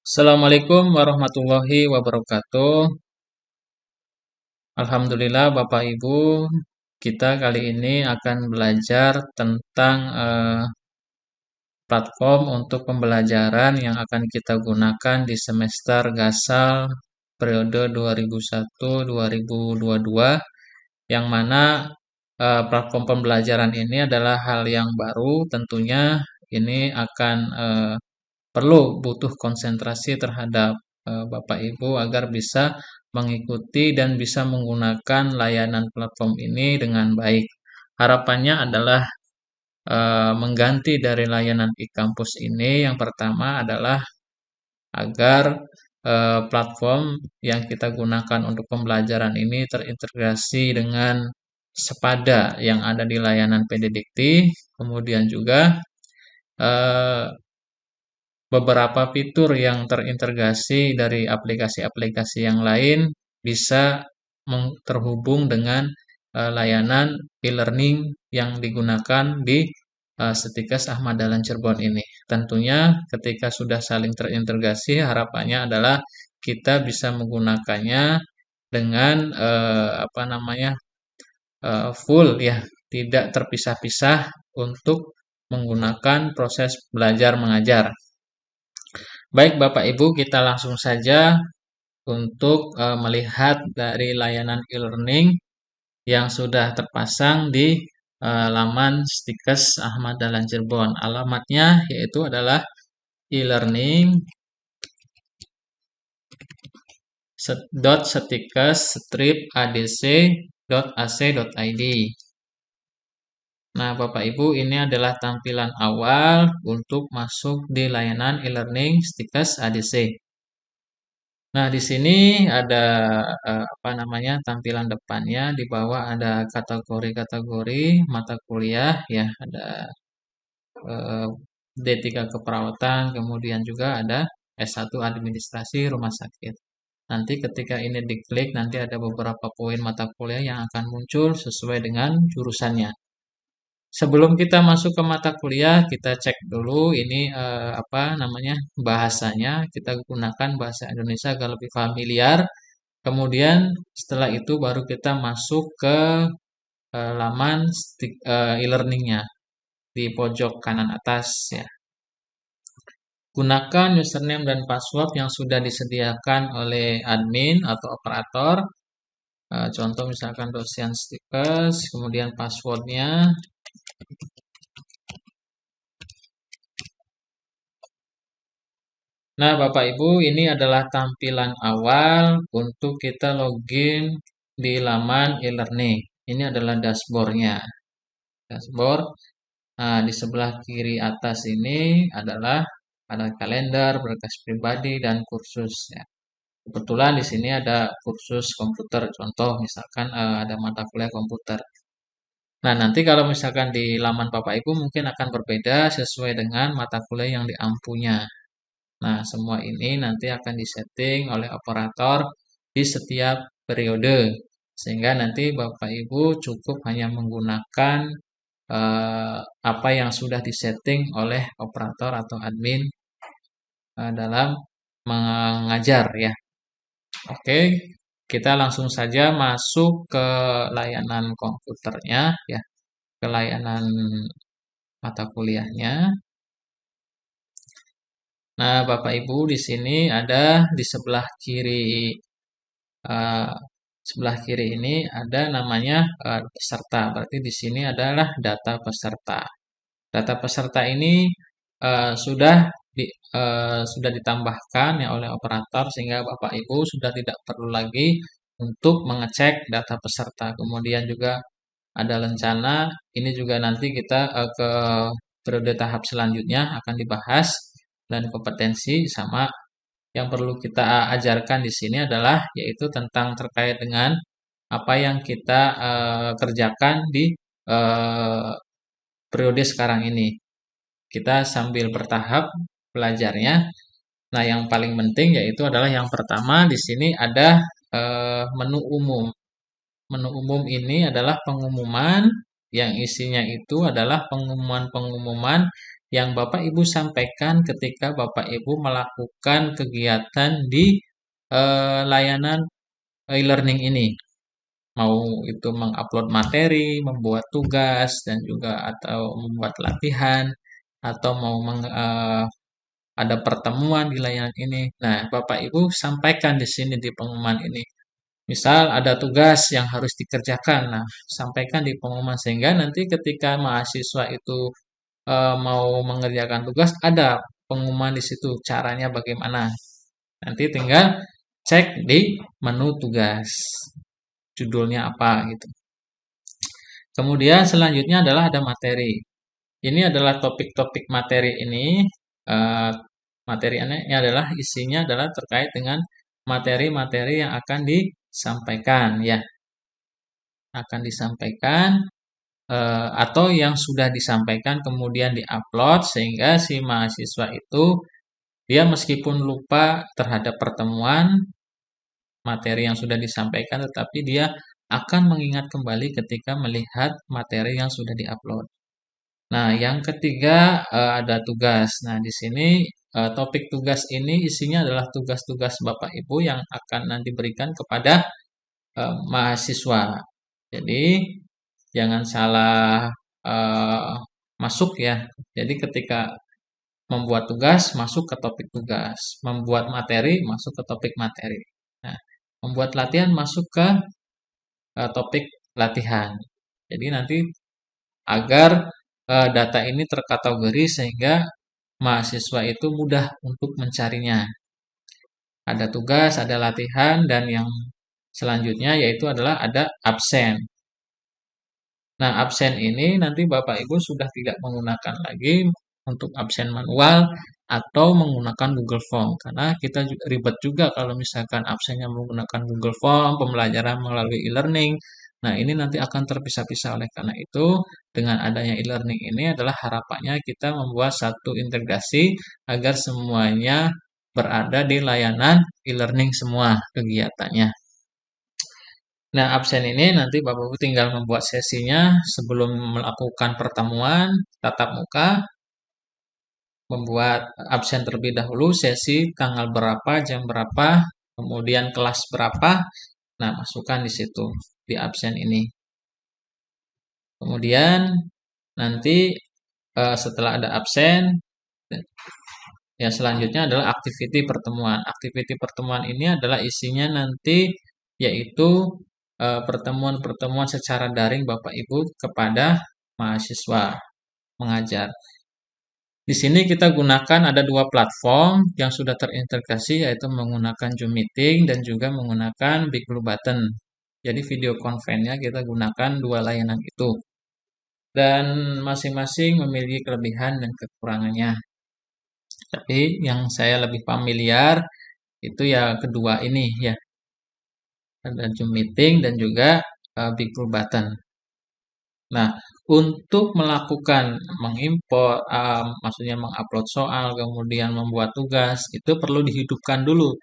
Assalamualaikum warahmatullahi wabarakatuh. Alhamdulillah Bapak Ibu, kita kali ini akan belajar tentang platform untuk pembelajaran yang akan kita gunakan di semester Gasal periode 2001-2022, yang mana platform pembelajaran ini adalah hal yang baru. Tentunya ini akan perlu butuh konsentrasi terhadap Bapak Ibu agar bisa mengikuti dan bisa menggunakan layanan platform ini dengan baik. Harapannya adalah mengganti dari layanan e-kampus ini. Yang pertama adalah agar platform yang kita gunakan untuk pembelajaran ini terintegrasi dengan sepada yang ada di layanan PDDikti. Kemudian juga eh, beberapa fitur yang terintegrasi dari aplikasi-aplikasi yang lain bisa terhubung dengan layanan e-learning yang digunakan di Setikes Ahmad Dahlan Cirebon ini. Tentunya ketika sudah saling terintegrasi, harapannya adalah kita bisa menggunakannya dengan full ya, tidak terpisah-pisah untuk menggunakan proses belajar mengajar. Baik Bapak Ibu, kita langsung saja untuk melihat dari layanan e-learning yang sudah terpasang di laman Setikes Ahmad Dahlan Cirebon. Alamatnya yaitu adalah e-learning.setikes-adc.ac.id. Nah, Bapak Ibu, ini adalah tampilan awal untuk masuk di layanan e-learning Setikes ADC. Nah, di sini ada tampilan depannya. Di bawah ada kategori-kategori mata kuliah ya, ada D3 Keperawatan, kemudian juga ada S1 Administrasi Rumah Sakit. Nanti ketika ini diklik, nanti ada beberapa poin mata kuliah yang akan muncul sesuai dengan jurusannya. Sebelum kita masuk ke mata kuliah, kita cek dulu ini bahasanya. Kita gunakan bahasa Indonesia agar lebih familiar. Kemudian setelah itu baru kita masuk ke laman e-learningnya di pojok kanan atas ya. Gunakan username dan password yang sudah disediakan oleh admin atau operator. Contoh misalkan dosen Setikes, kemudian passwordnya. Nah, Bapak Ibu, ini adalah tampilan awal untuk kita login di laman e-learning. Ini adalah dashboardnya. Dashboard. Nah, di sebelah kiri atas ini adalah ada kalender, berkas pribadi, dan kursus. Ya. Kebetulan di sini ada kursus komputer. Contoh, misalkan ada mata kuliah komputer. Nah, nanti kalau misalkan di laman Bapak Ibu mungkin akan berbeda sesuai dengan mata kuliah yang diampunya. Nah, semua ini nanti akan disetting oleh operator di setiap periode. Sehingga nanti Bapak Ibu cukup hanya menggunakan apa yang sudah disetting oleh operator atau admin dalam mengajar ya. Oke, kita langsung saja masuk ke layanan komputernya ya, ke layanan mata kuliahnya. Nah, Bapak Ibu di sini ada di sebelah kiri ini ada namanya peserta. Berarti di sini adalah data peserta. Data peserta ini sudah ditambahkan ya oleh operator sehingga Bapak Ibu sudah tidak perlu lagi untuk mengecek data peserta. Kemudian juga ada rencana ini juga nanti kita ke periode tahap selanjutnya akan dibahas, dan kompetensi sama yang perlu kita ajarkan di sini adalah yaitu tentang terkait dengan apa yang kita kerjakan di periode sekarang ini. Kita sambil bertahap belajarnya. Nah, yang paling penting yaitu adalah yang pertama di sini ada menu umum. Menu umum ini adalah pengumuman yang isinya itu adalah pengumuman-pengumuman yang Bapak Ibu sampaikan ketika Bapak Ibu melakukan kegiatan di layanan e-learning ini. Mau itu mengupload materi, membuat tugas, dan juga atau membuat latihan, atau mau ada pertemuan di layanan ini. Nah, Bapak Ibu sampaikan di sini di pengumuman ini. Misal ada tugas yang harus dikerjakan. Nah, sampaikan di pengumuman sehingga nanti ketika mahasiswa itu mau mengerjakan tugas, ada pengumuman di situ caranya bagaimana. Nanti tinggal cek di menu tugas, judulnya apa gitu. Kemudian selanjutnya adalah ada materi. Ini adalah topik-topik materi ini. eh, Materi ini adalah isinya adalah terkait dengan materi-materi yang akan disampaikan ya, akan disampaikan atau yang sudah disampaikan kemudian diupload sehingga si mahasiswa itu dia meskipun lupa terhadap pertemuan materi yang sudah disampaikan tetapi dia akan mengingat kembali ketika melihat materi yang sudah diupload. Nah, yang ketiga ada tugas. Nah, di sini topik tugas ini isinya adalah tugas-tugas Bapak Ibu yang akan nanti berikan kepada mahasiswa. Jadi, jangan salah eh, masuk ya. Jadi, ketika membuat tugas, masuk ke topik tugas. Membuat materi, masuk ke topik materi. Nah, membuat latihan, masuk ke topik latihan. Jadi, nanti agar data ini terkategori sehingga mahasiswa itu mudah untuk mencarinya. Ada tugas, ada latihan, dan yang selanjutnya yaitu adalah ada absen. Nah, absen ini nanti Bapak Ibu sudah tidak menggunakan lagi untuk absen manual atau menggunakan Google Form. Karena kita ribet juga kalau misalkan absennya menggunakan Google Form, pembelajaran melalui e-learning. Nah, ini nanti akan terpisah-pisah. Oleh karena itu, dengan adanya e-learning ini adalah harapannya kita membuat satu integrasi agar semuanya berada di layanan e-learning semua kegiatannya. Nah, absen ini nanti Bapak Ibu tinggal membuat sesinya sebelum melakukan pertemuan tatap muka, membuat absen terlebih dahulu, sesi tanggal berapa, jam berapa, kemudian kelas berapa. Nah, masukkan di situ di absen ini. Kemudian nanti setelah ada absen, yang selanjutnya adalah activity pertemuan. Activity pertemuan ini adalah isinya nanti yaitu pertemuan-pertemuan secara daring Bapak Ibu kepada mahasiswa mengajar. Di sini kita gunakan ada dua platform yang sudah terintegrasi yaitu menggunakan Zoom Meeting dan juga menggunakan Big Blue Button. Jadi video conference-nya kita gunakan dua layanan itu. Dan masing-masing memiliki kelebihan dan kekurangannya. Tapi yang saya lebih familiar itu ya kedua ini ya. Ada Zoom Meeting dan juga Big Blue Button. Nah, untuk melakukan mengimpor, maksudnya mengupload soal, kemudian membuat tugas, itu perlu dihidupkan dulu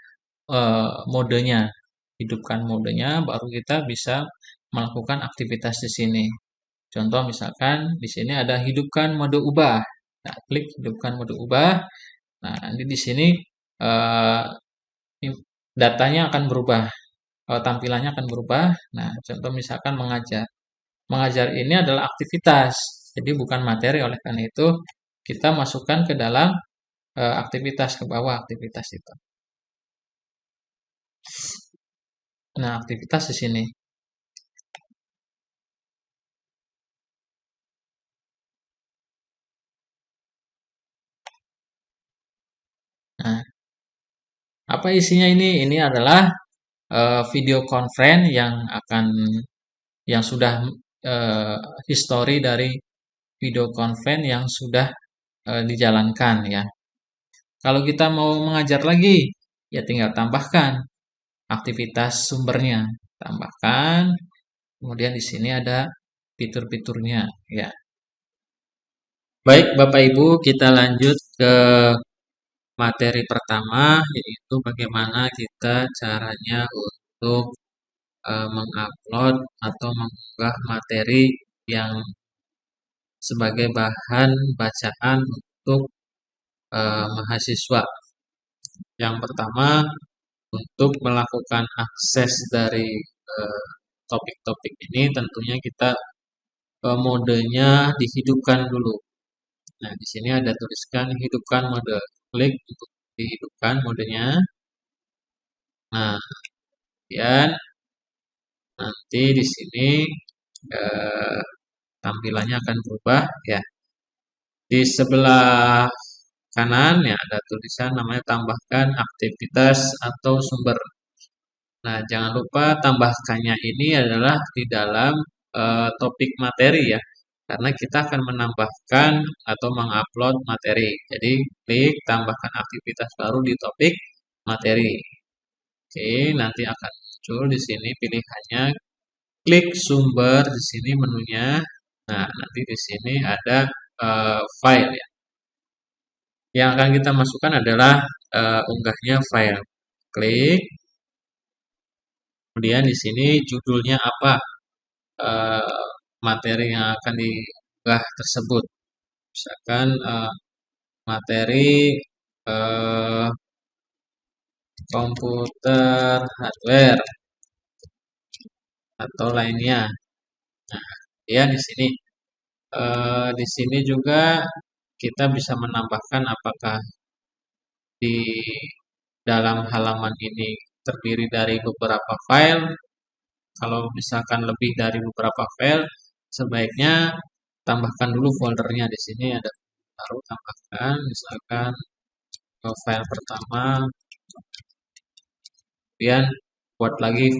modenya. Hidupkan modenya, baru kita bisa melakukan aktivitas di sini. Contoh misalkan di sini ada hidupkan mode ubah. Nah, klik hidupkan mode ubah. Nah, nanti di sini eh, datanya akan berubah, tampilannya akan berubah. Nah, contoh misalkan mengajar. Mengajar ini adalah aktivitas, jadi bukan materi. Oleh karena itu, kita masukkan ke dalam aktivitas, ke bawah aktivitas itu. Nah, aktivitas di sini. Nah, apa isinya ini? Ini adalah video conference yang sudah eh, history dari video conference yang sudah dijalankan ya. Kalau kita mau mengajar lagi, ya tinggal tambahkan aktivitas sumbernya, tambahkan. Kemudian di sini ada fitur-fiturnya ya. Baik Bapak Ibu, kita lanjut ke materi pertama yaitu bagaimana kita caranya untuk mengupload atau mengunggah materi yang sebagai bahan bacaan untuk mahasiswa. Yang pertama, untuk melakukan akses dari topik-topik ini tentunya kita modenya dihidupkan dulu. Nah, di sini ada tuliskan hidupkan mode. Klik untuk dihidupkan modenya. Nah, kemudian nanti di sini tampilannya akan berubah ya. Di sebelah kanan ya ada tulisan namanya tambahkan aktivitas atau sumber. Nah, jangan lupa tambahkannya ini adalah di dalam topik materi ya. Karena kita akan menambahkan atau mengupload materi. Jadi, klik tambahkan aktivitas baru di topik materi. Oke, nanti akan muncul di sini pilihannya. Klik sumber di sini menunya. Nah, nanti di sini ada file ya. Yang akan kita masukkan adalah unggahnya file. Klik. Kemudian di sini judulnya apa materi yang akan diunggah tersebut. Misalkan materi komputer hardware atau lainnya. Nah, ya di sini juga kita bisa menambahkan apakah di dalam halaman ini terdiri dari beberapa file. Kalau misalkan lebih dari beberapa file, sebaiknya tambahkan dulu foldernya. Di sini ada baru tambahkan, misalkan file pertama, kemudian buat lagi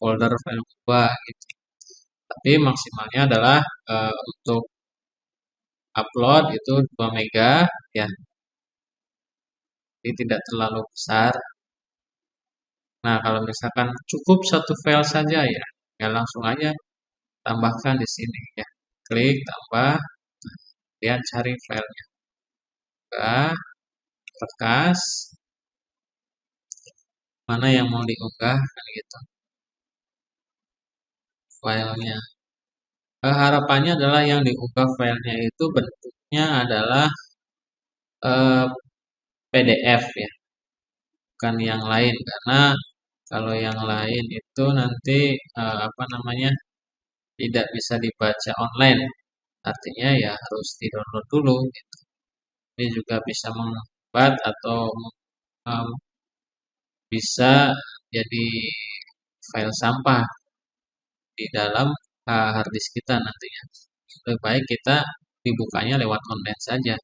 folder file kedua gitu. Tapi maksimalnya adalah untuk upload itu 2 mega ya. Jadi tidak terlalu besar. Nah, kalau misalkan cukup satu file saja ya langsung aja tambahkan di sini ya. Klik tambah, kemudian cari filenya. Buka, bekas, mana yang mau diunggah kan gitu. Filenya. Harapannya adalah yang diunggah filenya itu bentuknya adalah PDF ya, bukan yang lain karena kalau yang lain itu nanti tidak bisa dibaca online, artinya ya harus di-download dulu gitu. Ini juga bisa menghambat atau bisa jadi file sampah di dalam hard disk kita nantinya. Lebih baik kita dibukanya lewat online saja.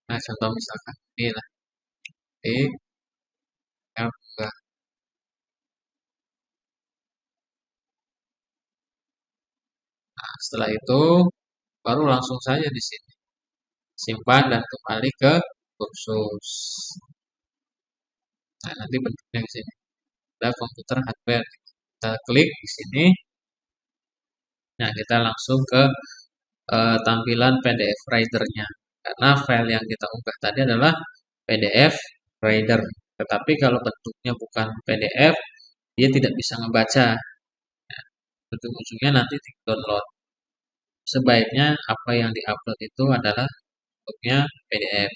Nah, contoh misalkan ini lah. Nah, setelah itu baru langsung saja di sini simpan dan kembali ke kursus. Nah, nanti bentuknya di sini ada komputer hardware. Kita klik di sini. Nah, kita langsung ke tampilan PDF Reader-nya. Karena file yang kita unggah tadi adalah PDF Reader. Tetapi kalau bentuknya bukan PDF, dia tidak bisa membaca. Nah, ujung-ujungnya nanti di download. Sebaiknya apa yang diupload itu adalah bentuknya PDF.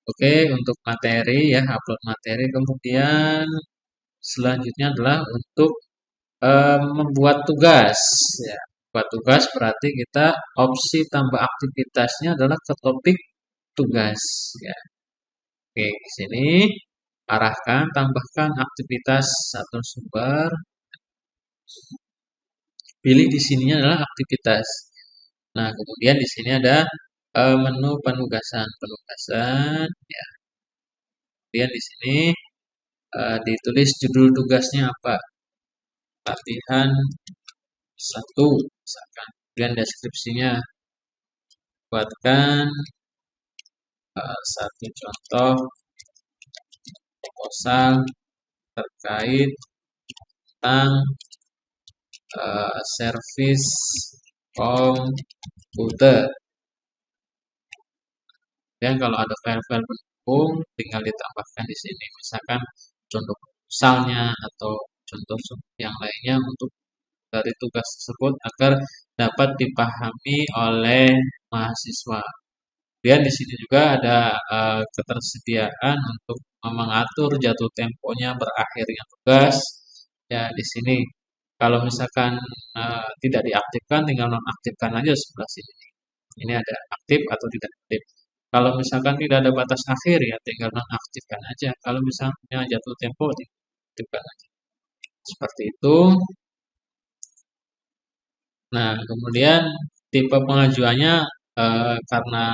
Oke, untuk materi ya, upload materi. Kemudian selanjutnya adalah untuk membuat tugas. Ya, buat tugas berarti kita opsi tambah aktivitasnya adalah ke topik tugas. Ya. Oke, di sini arahkan, tambahkan aktivitas atau sumber. Pilih di sininya adalah aktivitas. Nah, kemudian di sini ada menu penugasan. Ya. Kemudian di sini ditulis judul tugasnya apa. Latihan 1 misalkan. Kemudian deskripsinya buatkan satu contoh proposal terkait tentang servis komputer. Dan kalau ada file-file pendukung tinggal ditambahkan di sini. Misalkan contoh misalnya atau contoh yang lainnya untuk dari tugas tersebut agar dapat dipahami oleh mahasiswa. Kemudian di sini juga ada ketersediaan untuk mengatur jatuh temponya berakhirnya tugas. Ya, di sini kalau misalkan tidak diaktifkan, tinggal nonaktifkan aja sebelah sini. Ini ada aktif atau tidak aktif. Kalau misalkan tidak ada batas akhir ya tinggal nonaktifkan aja. Kalau misalnya jatuh tempo diaktifkan aja. Seperti itu. Nah, kemudian tipe pengajuannya karena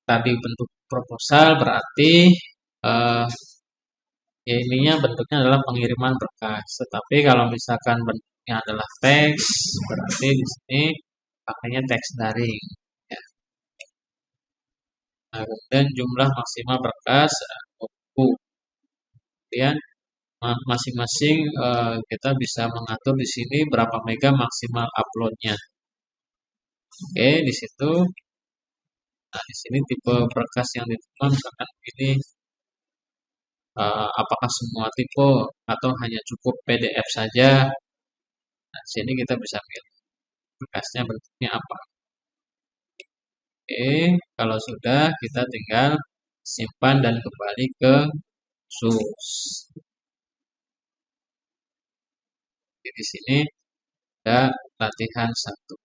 tadi bentuk proposal berarti eh, ya ininya bentuknya adalah pengiriman berkas. Tetapi kalau misalkan bentuknya adalah teks, berarti di sini pakainya teks daring. Ya. Nah, kemudian jumlah maksimal berkas 20. Kemudian masing-masing kita bisa mengatur di sini berapa mega maksimal uploadnya. Oke, di situ. Nah, di sini tipe berkas yang diterima misalkan ini apakah semua tipe atau hanya cukup PDF saja. Nah, di sini kita bisa pilih berkasnya bentuknya apa. Oke, kalau sudah kita tinggal simpan dan kembali ke SUS. Jadi di sini ada latihan 1.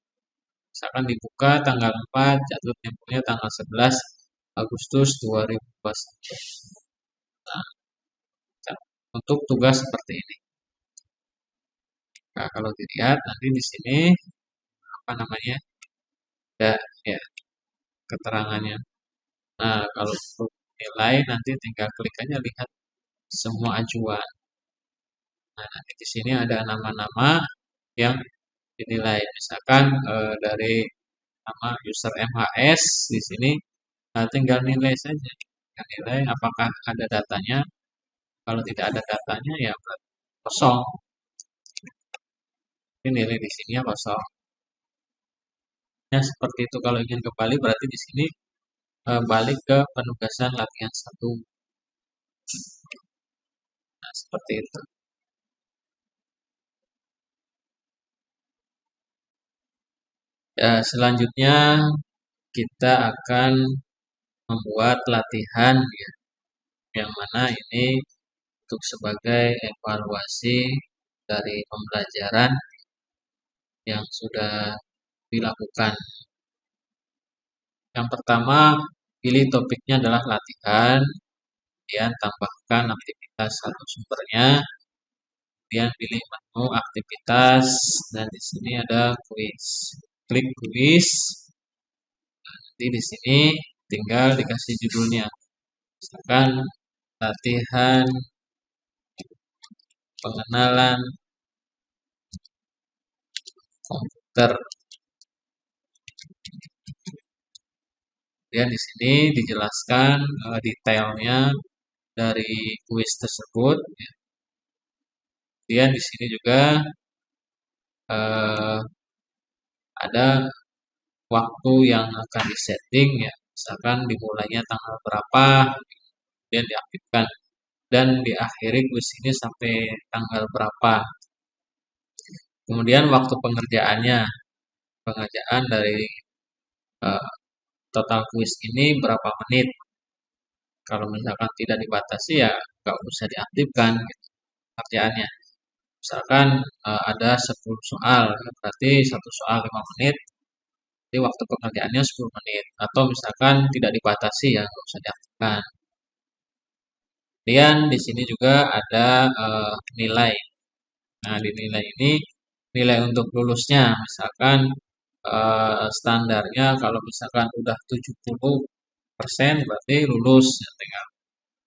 Misalkan dibuka tanggal 4, jatuh temponya tanggal 11 Agustus 2021. Nah, untuk tugas seperti ini. Nah, kalau dilihat nanti di sini apa namanya? Ada ya keterangannya. Nah, kalau untuk nilai nanti tinggal klik aja lihat semua ajuan. Nah, nanti di sini ada nama-nama yang dinilai. Misalkan dari nama user MHS di sini tinggal nilai saja. Tinggal nilai apakah ada datanya. Kalau tidak ada datanya ya kosong. Ini nilai di sini ya kosong. Ya seperti itu kalau ingin kembali berarti di sini balik ke penugasan latihan 1. Nah, seperti itu. Ya, selanjutnya kita akan membuat latihan ya, yang mana ini untuk sebagai evaluasi dari pembelajaran yang sudah dilakukan. Yang pertama, pilih topiknya adalah latihan, kemudian tambahkan aktivitas satu sumbernya, kemudian pilih menu aktivitas dan di sini ada kuis. Klik kuis. Nanti di sini tinggal dikasih judulnya. Misalkan latihan pengenalan komputer. Kemudian di sini dijelaskan detailnya dari kuis tersebut. Kemudian di sini juga ada waktu yang akan disetting ya, misalkan dimulainya tanggal berapa, kemudian diaktifkan dan diakhiri kuis ini sampai tanggal berapa. Kemudian waktu pengerjaan dari total kuis ini berapa menit. Kalau misalkan tidak dibatasi ya nggak usah diaktifkan gitu, pengerjaannya. Misalkan ada 10 soal, berarti satu soal 5 menit, jadi waktu pengerjaannya 10 menit. Atau misalkan tidak dibatasi ya nggak usah diaktifkan. Kemudian di sini juga ada nilai. Nah, di nilai ini nilai untuk lulusnya, misalkan standarnya kalau misalkan udah 70% berarti lulus, ya, tinggal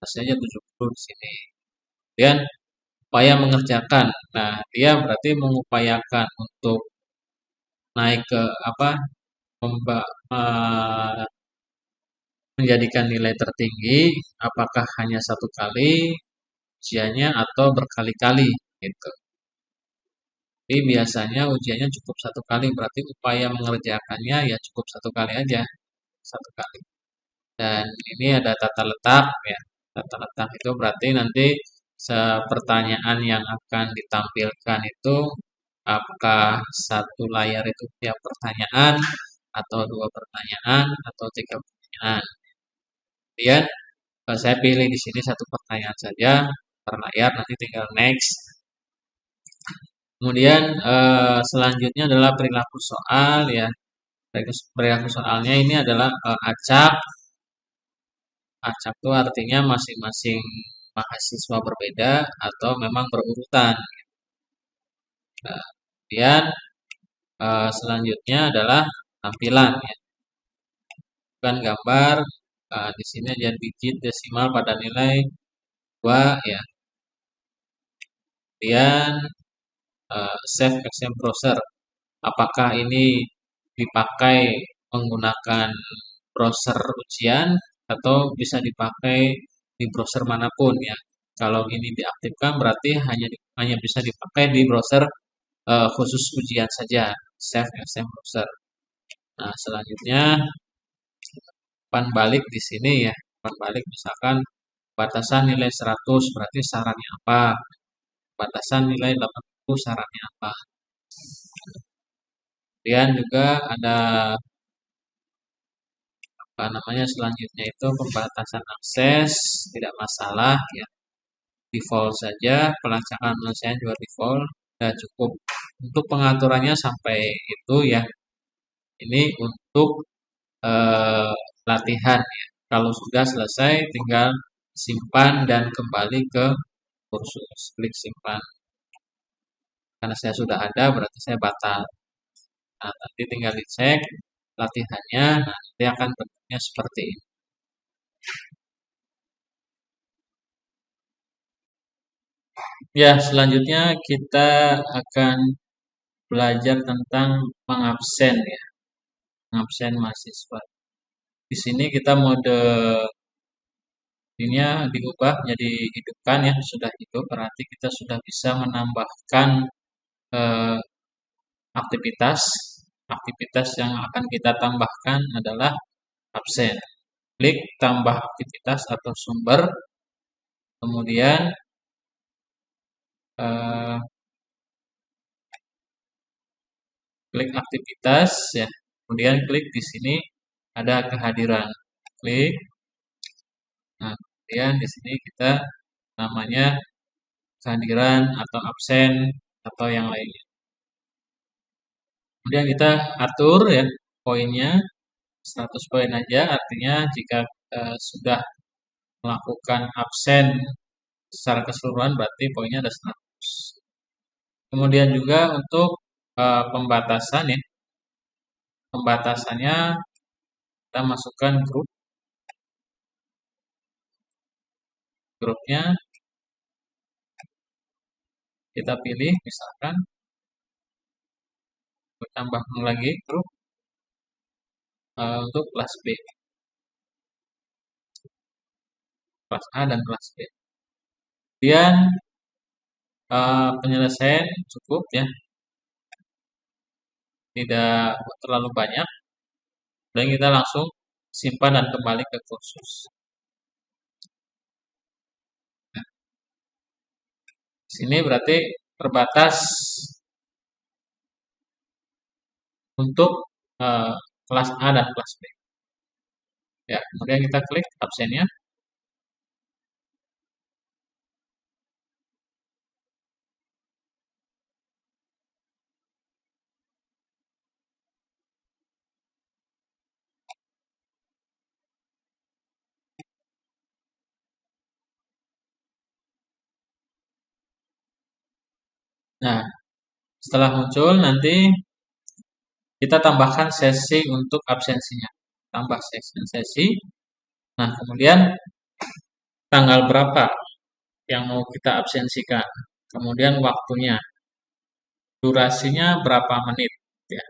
kasih aja 70 di sini. Kemudian upaya mengerjakan. Nah, dia berarti mengupayakan untuk naik ke apa? Menjadikan nilai tertinggi apakah hanya satu kali ujiannya atau berkali-kali gitu. Jadi biasanya ujiannya cukup satu kali, berarti upaya mengerjakannya ya cukup satu kali aja, satu kali. Dan ini ada tata letak ya. Tata letak itu berarti nanti pertanyaan yang akan ditampilkan itu Apakah satu layar itu tiap pertanyaan, atau dua pertanyaan, atau tiga pertanyaan. Kemudian saya pilih di sini satu pertanyaan saja per layar, nanti tinggal next. Kemudian selanjutnya adalah perilaku soal ya. Perilaku soalnya ini adalah acak. Acak itu artinya masing-masing mahasiswa berbeda atau memang berurutan. Kemudian selanjutnya adalah tampilan ya. Bukan gambar. Di sini aja digit desimal pada nilai 2 ya. Kemudian save exam browser. Apakah ini dipakai menggunakan browser ujian atau bisa dipakai di browser manapun ya. Kalau ini diaktifkan berarti hanya bisa dipakai di browser khusus ujian saja, save exam browser. Nah, selanjutnya umpan balik di sini ya. Umpan balik misalkan batasan nilai 100 berarti syaratnya apa? Batasan nilai 80 syaratnya apa? Kemudian juga ada apa namanya selanjutnya itu pembatasan akses, tidak masalah ya. Default saja, pelacakan penyelesaian juga default, sudah cukup. Untuk pengaturannya sampai itu ya. Ini untuk eh, latihan ya. Kalau sudah selesai tinggal simpan dan kembali ke kursus. Klik simpan. Karena saya sudah ada berarti saya batal. Nah, nanti tinggal dicek latihannya, nah, nanti akan bentuknya seperti ini. Ya, selanjutnya kita akan belajar tentang mengabsen ya, mengabsen mahasiswa. Di sini kita mode ini diubah menjadi hidupkan ya, sudah hidup berarti kita sudah bisa menambahkan eh, aktivitas. Aktivitas yang akan kita tambahkan adalah absen. Klik tambah aktivitas atau sumber, kemudian eh, klik aktivitas ya, kemudian klik di sini ada kehadiran, klik. Nah, kemudian di sini kita namanya kehadiran atau absen atau yang lainnya. Kemudian kita atur ya poinnya 100 poin aja, artinya jika sudah melakukan absen secara keseluruhan berarti poinnya ada 100. Kemudian juga untuk pembatasan ya, pembatasannya kita masukkan grupnya, kita pilih misalkan tambah lagi grup untuk kelas B, kelas A dan kelas B. Kemudian penyelesaian cukup ya, tidak terlalu banyak, dan kita langsung simpan dan kembali ke kursus. Nah, sini berarti terbatas untuk kelas A dan kelas B. Ya, kemudian kita klik absennya. Nah, setelah muncul nanti kita tambahkan sesi untuk absensinya. Tambah sesi. Nah, kemudian tanggal berapa yang mau kita absensikan. Kemudian waktunya. Durasinya berapa menit. Ya.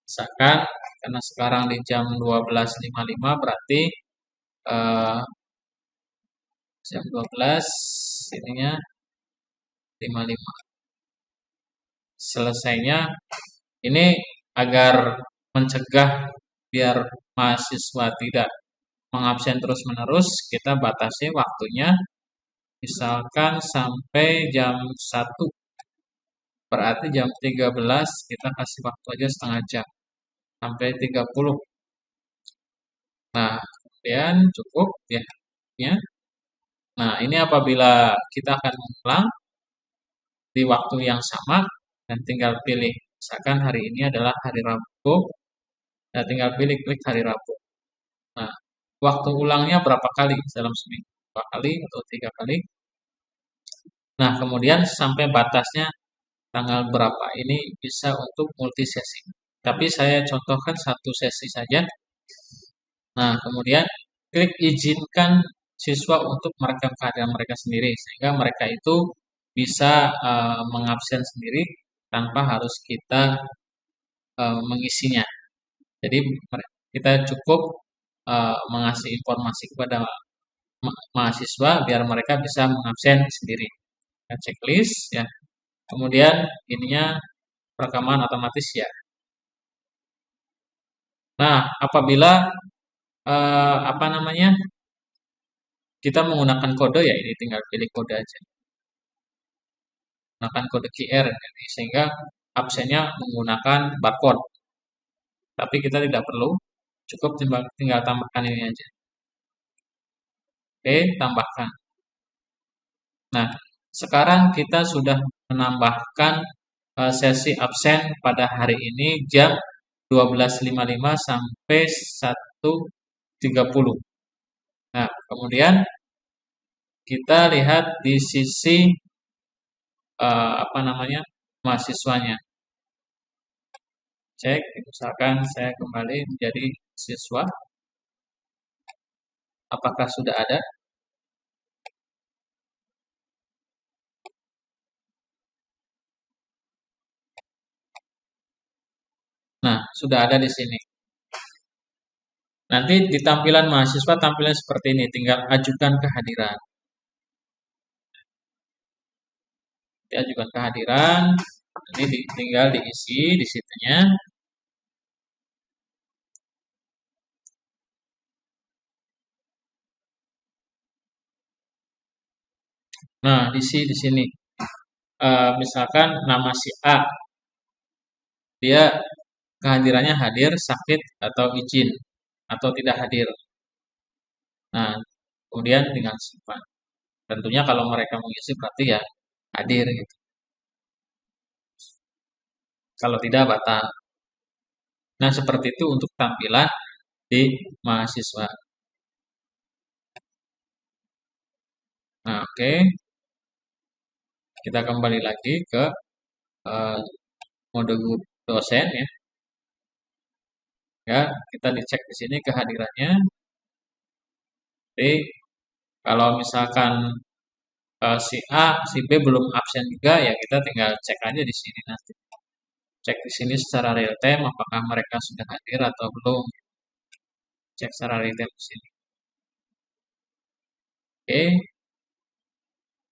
Misalkan karena sekarang di jam 12.55 berarti eh, jam 12 ininya 55. Selesainya ini agar mencegah biar mahasiswa tidak mengabsen terus-menerus, kita batasi waktunya misalkan sampai jam 1. Berarti jam 13 kita kasih waktu aja setengah jam sampai 30. Nah, kemudian cukup ya. Ya. Nah, ini apabila kita akan mengulang di waktu yang sama dan tinggal pilih. Misalkan hari ini adalah hari Rabu, dan tinggal pilih klik hari Rabu. Nah, waktu ulangnya berapa kali dalam seminggu? 2 kali atau 3 kali? Nah, kemudian sampai batasnya tanggal berapa ini bisa untuk multi sesi. Tapi saya contohkan satu sesi saja. Nah, kemudian klik izinkan siswa untuk merekam keahlian mereka sendiri sehingga mereka itu bisa mengabsen sendiri tanpa harus kita mengisinya. Jadi kita cukup mengasih informasi kepada mahasiswa biar mereka bisa mengabsen sendiri. Checklist ya. Kemudian ininya rekaman otomatis ya. Nah, apabila apa namanya kita menggunakan kode ya ini tinggal pilih kode aja. Menggunakan kode QR jadi, sehingga absennya menggunakan barcode. Tapi kita tidak perlu, cukup tinggal tambahkan ini aja. Oke, tambahkan. Nah, sekarang kita sudah menambahkan sesi absen pada hari ini jam 12.55 sampai 1.30. Nah, kemudian kita lihat di sisi apa namanya mahasiswanya. Cek, misalkan saya kembali menjadi siswa, apakah sudah ada? Nah, sudah ada di sini. Nanti di tampilan mahasiswa tampilan seperti ini, tinggal ajukan kehadiran. Diajukan kehadiran, ini tinggal diisi di situnya. Nah, diisi di sini. Misalkan nama si A, dia kehadirannya hadir, sakit, atau izin, atau tidak hadir. Nah, kemudian tinggal simpan. Tentunya kalau mereka mengisi berarti ya hadir gitu. Kalau tidak batal. Nah, seperti itu untuk tampilan di mahasiswa. Nah, oke. Kita kembali lagi ke mode dosen ya. Ya, kita dicek di sini kehadirannya. Jadi, kalau misalkan si A, si B belum absen juga ya kita tinggal cek aja di sini nanti. Cek di sini secara real time apakah mereka sudah hadir atau belum. Cek secara real time di sini. Oke.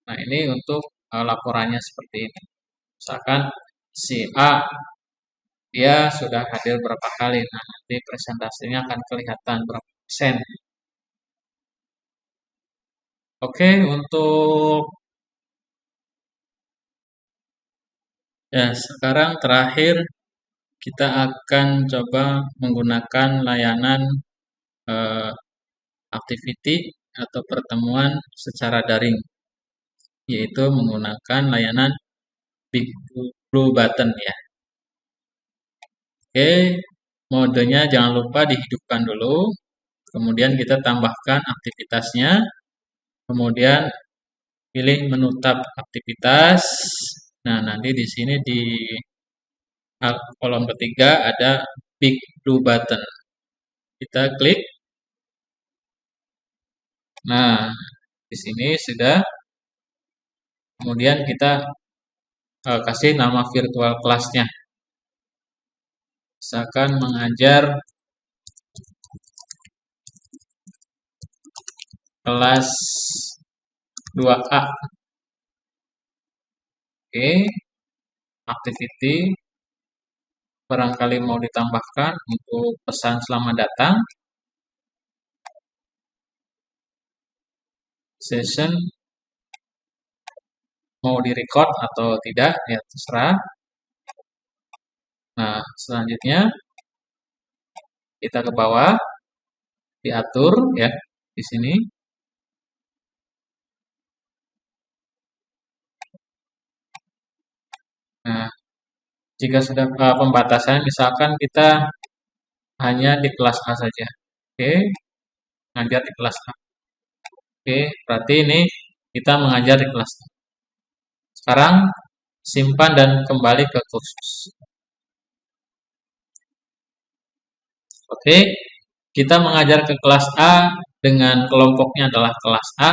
Nah, ini untuk laporannya seperti ini. Misalkan si A dia sudah hadir berapa kali. Nah, nanti presentasinya akan kelihatan berapa persen. Oke, untuk ya sekarang terakhir kita akan coba menggunakan layanan eh, activity atau pertemuan secara daring, yaitu menggunakan layanan Big Blue Button ya. Oke, modenya jangan lupa dihidupkan dulu, kemudian kita tambahkan aktivitasnya, kemudian pilih menu tab aktivitas. Nah, nanti di sini di kolom ketiga ada Big Blue Button. Kita klik. Nah, di sini sudah. Kemudian kita kasih nama virtual kelasnya. Misalkan mengajar kelas 2A. Oke, activity barangkali mau ditambahkan untuk pesan selamat datang. Session mau direcord atau tidak, ya terserah. Nah, selanjutnya kita ke bawah, diatur ya di sini. Nah, jika sudah pembatasan, misalkan kita hanya di kelas A saja. Oke, mengajar di kelas A. Oke, berarti ini kita mengajar di kelas A. Sekarang simpan dan kembali ke kursus. Oke, kita mengajar ke kelas A dengan kelompoknya adalah kelas A.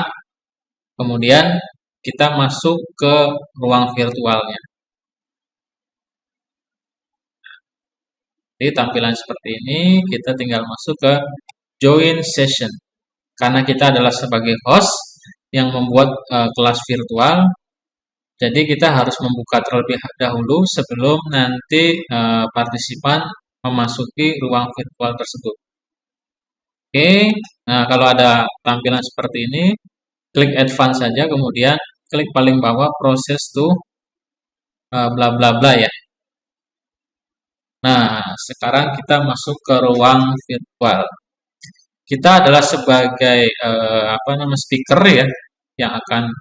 Kemudian kita masuk ke ruang virtualnya. Jadi tampilan seperti ini, kita tinggal masuk ke join session. Karena kita adalah sebagai host yang membuat kelas virtual, jadi kita harus membuka terlebih dahulu sebelum nanti partisipan memasuki ruang virtual tersebut. Oke, nah kalau ada tampilan seperti ini, klik advance saja, kemudian klik paling bawah proses to bla bla bla ya. Nah, sekarang kita masuk ke ruang virtual. Kita adalah sebagai speaker ya yang akan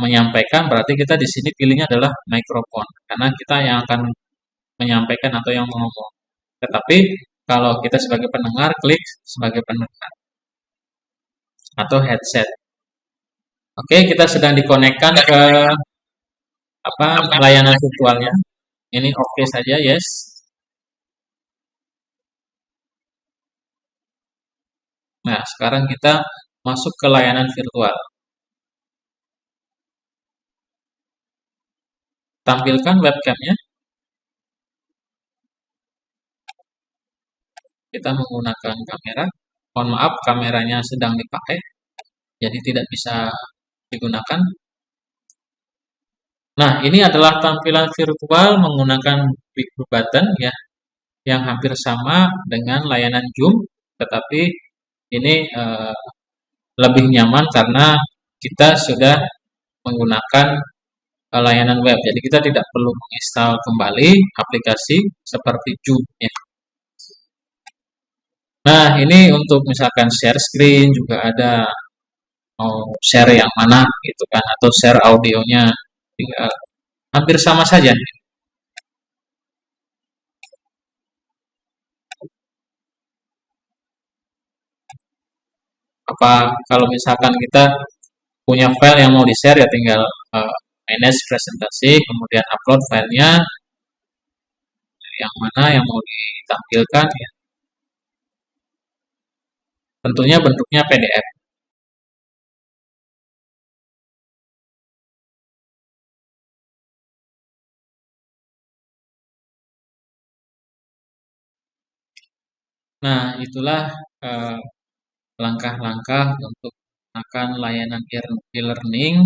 menyampaikan, berarti kita di sini pilihnya adalah mikrofon karena kita yang akan menyampaikan atau yang ngomong. Tetapi kalau kita sebagai pendengar, klik sebagai pendengar atau headset. Oke, kita sedang dikonekkan ke layanan virtualnya. Ini oke saja, yes. Nah, sekarang kita masuk ke layanan virtual. Tampilkan webcamnya. Kita menggunakan kamera. Mohon maaf, kameranya sedang dipakai, jadi tidak bisa digunakan. Nah, ini adalah tampilan virtual menggunakan Big Blue Button ya, yang hampir sama dengan layanan Zoom, tetapi ini lebih nyaman karena kita sudah menggunakan layanan web. Jadi kita tidak perlu menginstal kembali aplikasi seperti Zoom ya. Nah, ini untuk misalkan share screen juga ada, mau share yang mana gitu kan, atau share audionya, tinggal hampir sama saja. Kalau misalkan kita punya file yang mau di-share ya tinggal manage presentasi, kemudian upload filenya yang mana yang mau ditampilkan ya. Tentunya bentuknya PDF. Nah, itulah langkah-langkah untuk menggunakan layanan e-learning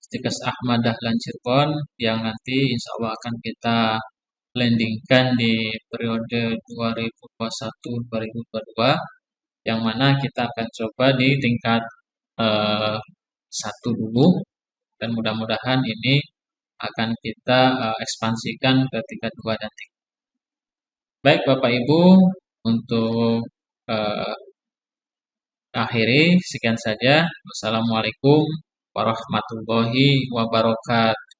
Stikes Ahmad Dahlan Cirebon yang nanti insya Allah akan kita landingkan di periode 2021-2022, yang mana kita akan coba di tingkat 1 dulu, dan mudah-mudahan ini akan kita ekspansikan ke tingkat 2 dan 3. Baik Bapak Ibu, untuk akhiri sekian saja. Wassalamualaikum warahmatullahi wabarakatuh.